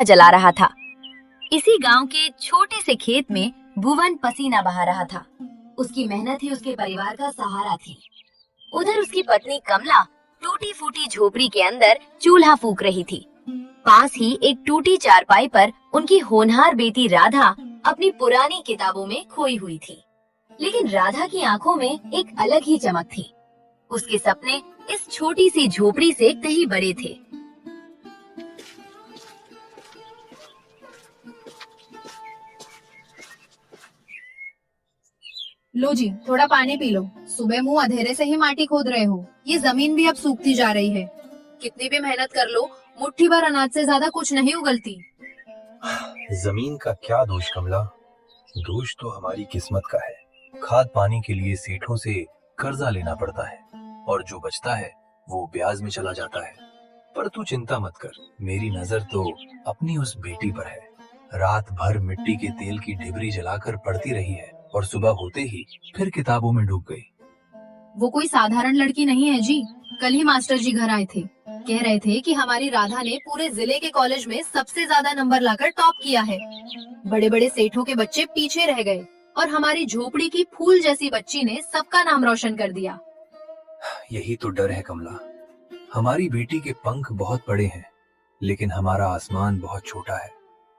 जला रहा था। इसी गांव के छोटे से खेत में भुवन पसीना बहा रहा था। उसकी मेहनत ही उसके परिवार का सहारा थी। उधर उसकी पत्नी कमला टूटी फूटी झोपड़ी के अंदर चूल्हा फूंक रही थी। पास ही एक टूटी चारपाई पर उनकी होनहार बेटी राधा अपनी पुरानी किताबों में खोई हुई थी। लेकिन राधा की आंखों में एक अलग ही चमक थी। उसके सपने इस छोटी सी झोपड़ी से कहीं बड़े थे। लो जी, थोड़ा पानी पी लो। सुबह मुंह अंधेरे से ही माटी खोद रहे हो। ये जमीन भी अब सूखती जा रही है। कितनी भी मेहनत कर लो, मुट्ठी भर अनाज से ज्यादा कुछ नहीं उगलती। जमीन का क्या दोष कमला, दोष तो हमारी किस्मत का है। खाद पानी के लिए सेठों से कर्जा लेना पड़ता है और जो बचता है वो ब्याज में चला जाता है। पर तू चिंता मत कर, मेरी नजर तो अपनी उस बेटी पर है। रात भर मिट्टी के तेल की ढिबरी जलाकर पढ़ती रही है और सुबह होते ही फिर किताबों में डूब गई। वो कोई साधारण लड़की नहीं है जी। कल ही मास्टर जी घर आए थे, कह रहे थे कि हमारी राधा ने पूरे जिले के कॉलेज में सबसे ज्यादा नंबर लाकर टॉप किया है। बड़े बड़े सेठों के बच्चे पीछे रह गए और हमारी झोपड़ी की फूल जैसी बच्ची ने सबका नाम रोशन कर दिया। यही तो डर है कमला, हमारी बेटी के पंख बहुत बड़े हैं लेकिन हमारा आसमान बहुत छोटा है।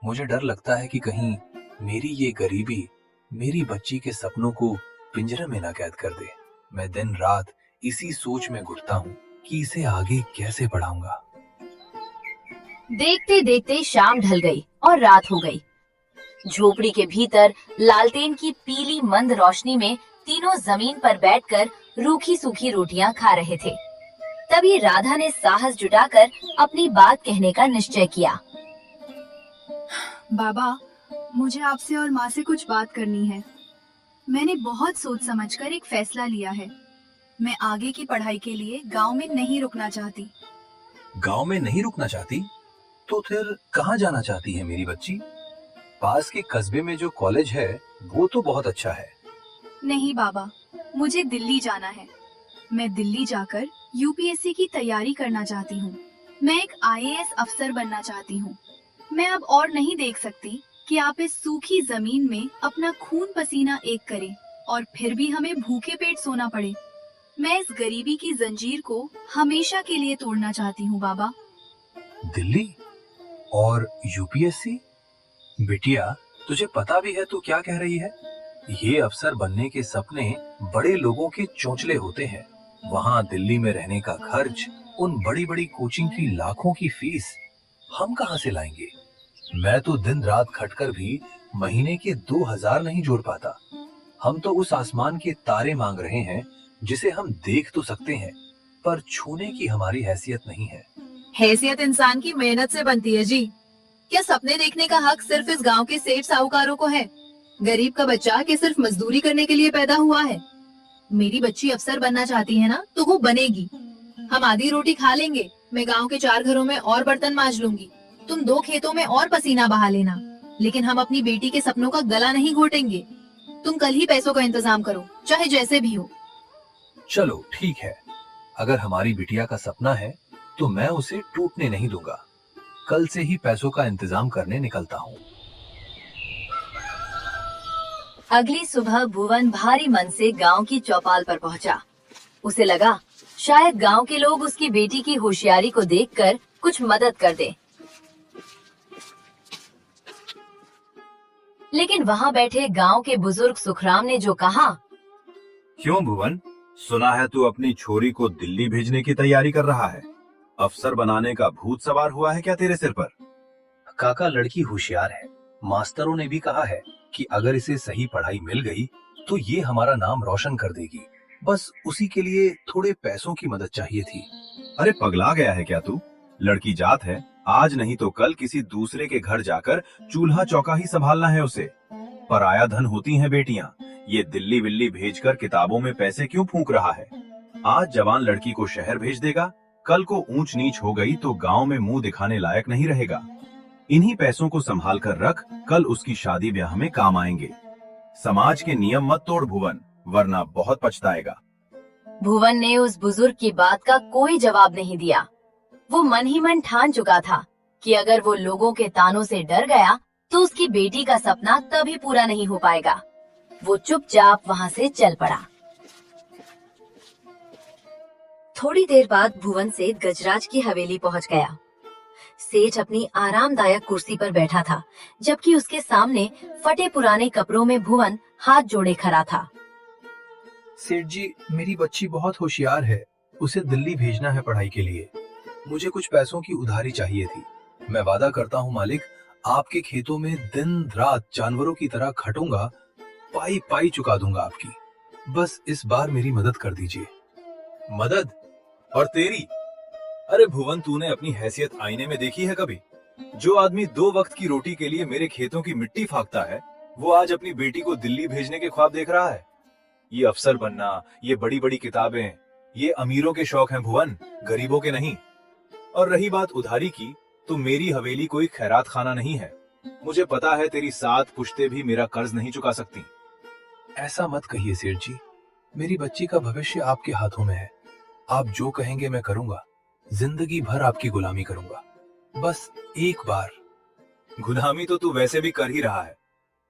मुझे डर लगता है कि कहीं मेरी ये गरीबी मेरी बच्ची के सपनों को पिंजरे में न कैद कर दे। मैं दिन रात इसी सोच में घुटता हूँ कि इसे आगे कैसे बढ़ाऊंगा। देखते देखते शाम ढल गई और रात हो गई। झोपड़ी के भीतर लालटेन की पीली मंद रोशनी में तीनों जमीन पर बैठकर रूखी सूखी रोटियां खा रहे थे। तभी राधा ने साहस जुटाकर अपनी बात कहने का निश्चय किया। बाबा, मुझे आपसे और माँ से कुछ बात करनी है। मैंने बहुत सोच समझकर एक फैसला लिया है। मैं आगे की पढ़ाई के लिए गांव में नहीं रुकना चाहती। गांव में नहीं रुकना चाहती? तो फिर कहाँ जाना चाहती है मेरी बच्ची? पास के कस्बे में जो कॉलेज है वो तो बहुत अच्छा है। नहीं बाबा, मुझे दिल्ली जाना है। मैं दिल्ली जाकर यूपीएससी की तैयारी करना चाहती हूँ। मैं एक आईएएस अफसर बनना चाहती हूँ। मैं अब और नहीं देख सकती कि आप इस सूखी जमीन में अपना खून पसीना एक करें और फिर भी हमें भूखे पेट सोना पड़े। मैं इस गरीबी की जंजीर को हमेशा के लिए तोड़ना चाहती हूँ बाबा। दिल्ली और यूपीएससी? बिटिया, तुझे पता भी है तू क्या कह रही है? ये अफसर बनने के सपने बड़े लोगों के चोंचले होते हैं। वहाँ दिल्ली में रहने का खर्च, उन बड़ी बड़ी कोचिंग की लाखों की फीस हम कहाँ से लाएंगे? मैं तो दिन रात खटकर भी महीने के 2000 नहीं जोड़ पाता। हम तो उस आसमान के तारे मांग रहे हैं जिसे हम देख तो सकते हैं पर छूने की हमारी हैसियत नहीं है। हैसियत इंसान की मेहनत से बनती है जी। क्या सपने देखने का हक सिर्फ इस गांव के सेठ साहूकारों को है? गरीब का बच्चा क्या सिर्फ मजदूरी करने के लिए पैदा हुआ है? मेरी बच्ची अफसर बनना चाहती है ना, तो वो बनेगी। हम आधी रोटी खा लेंगे। मैं गांव के 4 घरों में और बर्तन मांज लूंगी। तुम 2 खेतों में और पसीना बहा लेना, लेकिन हम अपनी बेटी के सपनों का गला नहीं घोटेंगे। तुम कल ही पैसों का इंतजाम करो, चाहे जैसे भी हो। चलो ठीक है, अगर हमारी बिटिया का सपना है तो मैं उसे टूटने नहीं दूंगा। कल से ही पैसों का इंतजाम करने निकलता हूँ। अगली सुबह भुवन भारी मन से गांव की चौपाल पर पहुंचा। उसे लगा शायद गांव के लोग उसकी बेटी की होशियारी को देखकर कुछ मदद कर दें। लेकिन वहां बैठे गांव के बुजुर्ग सुखराम ने जो कहा। क्यों भुवन, सुना है तू अपनी छोरी को दिल्ली भेजने की तैयारी कर रहा है? अफसर बनाने का भूत सवार हुआ है क्या तेरे सिर पर? काका, लड़की होशियार है। मास्टरों ने भी कहा है कि अगर इसे सही पढ़ाई मिल गई तो ये हमारा नाम रोशन कर देगी। बस उसी के लिए थोड़े पैसों की मदद चाहिए थी। अरे पगला गया है क्या तू? लड़की जात है, आज नहीं तो कल किसी दूसरे के घर जाकर चूल्हा चौका ही संभालना है उसे। पराया धन होती हैं बेटियां। ये दिल्ली विल्ली भेजकर किताबों में पैसे क्यों फूंक रहा है? आज जवान लड़की को शहर भेज देगा, कल को ऊंच नीच हो गई तो गांव में मुंह दिखाने लायक नहीं रहेगा। इन्हीं पैसों को संभाल कर रख, कल उसकी शादी ब्याह में काम आएंगे। समाज के नियम मत तोड़ भुवन, वरना बहुत पछताएगा। भुवन ने उस बुजुर्ग की बात का कोई जवाब नहीं दिया। वो मन ही मन ठान चुका था कि अगर वो लोगों के तानों से डर गया तो उसकी बेटी का सपना कभी पूरा नहीं हो पाएगा। वो चुपचाप वहां से चल पड़ा। थोड़ी देर बाद भुवन सेठ गजराज की हवेली पहुंच गया। सेठ अपनी आरामदायक कुर्सी पर बैठा था, जबकि उसके सामने फटे पुराने कपड़ों में भुवन हाथ जोड़े खड़ा था। सेठ जी, मेरी बच्ची बहुत होशियार है, उसे दिल्ली भेजना है पढ़ाई के लिए। मुझे कुछ पैसों की उधारी चाहिए थी। मैं वादा करता हूँ मालिक, आपके खेतों में दिन रात जानवरों की तरह खटूंगा, पाई पाई चुका दूंगा आपकी। बस इस बार मेरी मदद कर दीजिए। मदद? और तेरी? अरे भुवन, तूने अपनी हैसियत आईने में देखी है कभी? जो आदमी 2 वक्त की रोटी के लिए मेरे खेतों की मिट्टी फाकता है, वो आज अपनी बेटी को दिल्ली भेजने के ख्वाब देख रहा है। ये अफसर बनना, ये बड़ी बड़ी किताबें, ये अमीरों के शौक हैं भुवन, गरीबों के नहीं। और रही बात उधारी की, तो मेरी हवेली कोई खैरात खाना नहीं है। मुझे पता है तेरी 7 पुश्ते भी मेरा कर्ज नहीं चुका सकती। ऐसा मत कहिए सेठ जी, मेरी बच्ची का भविष्य आपके हाथों में है। आप जो कहेंगे मैं करूंगा, जिंदगी भर आपकी गुलामी करूंगा। बस एक बार। गुलामी तो तू वैसे भी कर ही रहा है,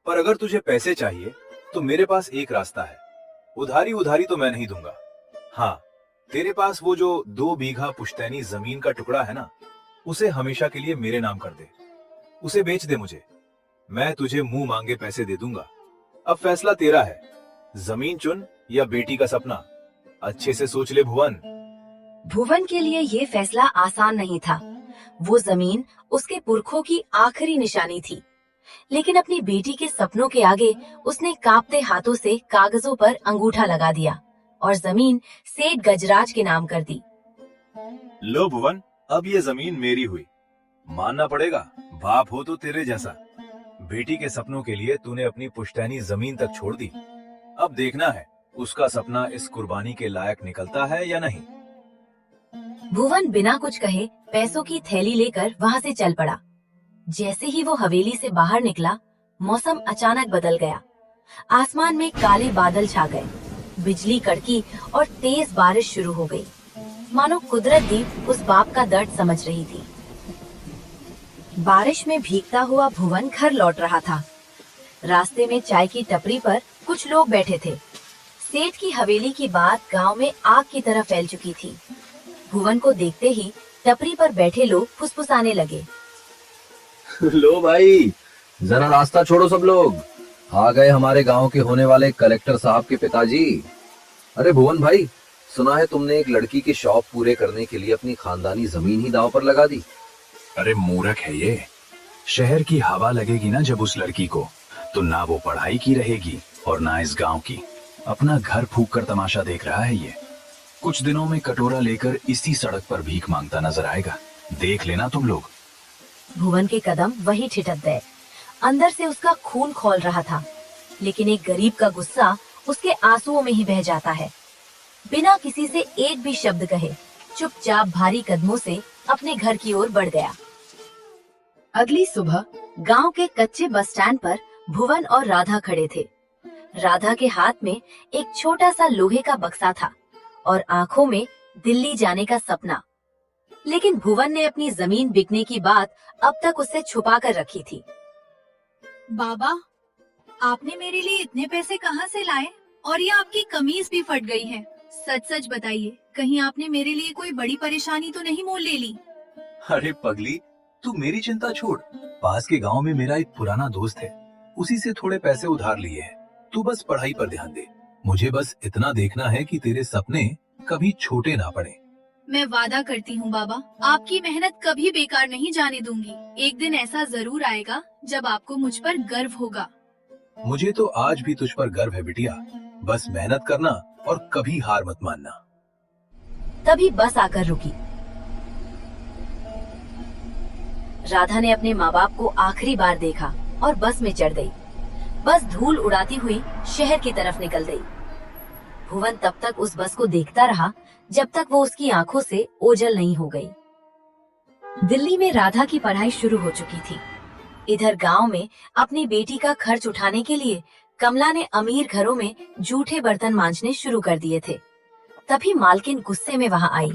पर अगर तुझे पैसे चाहिए तो मेरे पास एक रास्ता है। उधारी तो मैं नहीं दूंगा। हाँ, तेरे पास वो जो 2 बीघा पुश्तैनी जमीन का टुकड़ा है ना, उसे हमेशा के लिए मेरे नाम कर दे। उसे बेच दे मुझे, मैं तुझे मुंह मांगे पैसे दे दूंगा। अब फैसला तेरा है, जमीन चुन या बेटी का सपना। अच्छे से सोच ले भुवन। भुवन के लिए ये फैसला आसान नहीं था। वो जमीन उसके पुरखों की आखिरी निशानी थी, लेकिन अपनी बेटी के सपनों के आगे उसने कांपते हाथों से कागजों पर अंगूठा लगा दिया और जमीन सेठ गजराज के नाम कर दी। लो भुवन, अब ये जमीन मेरी हुई। मानना पड़ेगा, बाप हो तो तेरे जैसा। बेटी के सपनों के लिए तूने अपनी पुश्तैनी जमीन तक छोड़ दी। अब देखना है उसका सपना इस कुर्बानी के लायक निकलता है या नहीं। भुवन बिना कुछ कहे पैसों की थैली लेकर वहां से चल पड़ा। जैसे ही वो हवेली से बाहर निकला, मौसम अचानक बदल गया। आसमान में काले बादल छा गए, बिजली कड़की और तेज बारिश शुरू हो गई। मानो कुदरत भी उस बाप का दर्द समझ रही थी। बारिश में भीगता हुआ भुवन घर लौट रहा था। रास्ते में चाय की टपरी पर कुछ लोग बैठे थे। सेठ की हवेली की बात गांव में आग की तरह फैल चुकी थी। भुवन को देखते ही टपरी पर बैठे लोग फुसफुसाने लगे। लो भाई, जरा रास्ता छोड़ो सब लोग। आ गए हमारे गांव के होने वाले कलेक्टर साहब के पिताजी। अरे भुवन भाई, सुना है तुमने एक लड़की के शौक पूरे करने के लिए अपनी खानदानी जमीन ही दांव पर लगा दी। अरे मूर्ख है ये। शहर की हवा लगेगी ना जब उस लड़की को, तो ना वो पढ़ाई की रहेगी और ना इस गांव की। अपना घर फूंक कर तमाशा देख रहा है ये। कुछ दिनों में कटोरा लेकर इसी सड़क पर भीख मांगता नजर आएगा। देख लेना तुम लोग। भुवन के कदम वही ठिठक गए। अंदर से उसका खून खौल रहा था, लेकिन एक गरीब का गुस्सा उसके आंसुओं में ही बह जाता है। बिना किसी से एक भी शब्द कहे चुपचाप भारी कदमों से अपने घर की ओर बढ़ गया। अगली सुबह गांव के कच्चे बस स्टैंड पर भुवन और राधा खड़े थे। राधा के हाथ में एक छोटा सा लोहे का बक्सा था और आंखों में दिल्ली जाने का सपना। लेकिन भुवन ने अपनी जमीन बिकने की बात अब तक उससे छुपा कर रखी थी। बाबा, आपने मेरे लिए इतने पैसे कहाँ से लाए? और ये आपकी कमीज भी फट गई है। सच सच बताइए, कहीं आपने मेरे लिए कोई बड़ी परेशानी तो नहीं मोल ले ली? अरे पगली, तू मेरी चिंता छोड़। पास के गांव में मेरा एक पुराना दोस्त है, उसी से थोड़े पैसे उधार लिए हैं। तू बस पढ़ाई पर ध्यान दे। मुझे बस इतना देखना है कि तेरे सपने कभी छोटे ना पड़े। मैं वादा करती हूँ बाबा, आपकी मेहनत कभी बेकार नहीं जाने दूंगी। एक दिन ऐसा जरूर आएगा जब आपको मुझ पर गर्व होगा। मुझे तो आज भी तुझ पर गर्व है बिटिया। बस मेहनत करना और कभी हार मत मानना। तभी बस आकर रुकी। राधा ने अपने माँ बाप को आखिरी बार देखा और बस में चढ़ गई। बस धूल उड़ाती हुई शहर की तरफ निकल गई। भुवन तब तक उस बस को देखता रहा जब तक वो उसकी आंखों से ओझल नहीं हो गई। दिल्ली में राधा की पढ़ाई शुरू हो चुकी थी। इधर गांव में अपनी बेटी का खर्च उठाने के लिए कमला ने अमीर घरों में जूठे बर्तन मांजने शुरू कर दिए थे। तभी मालकिन गुस्से में वहां आई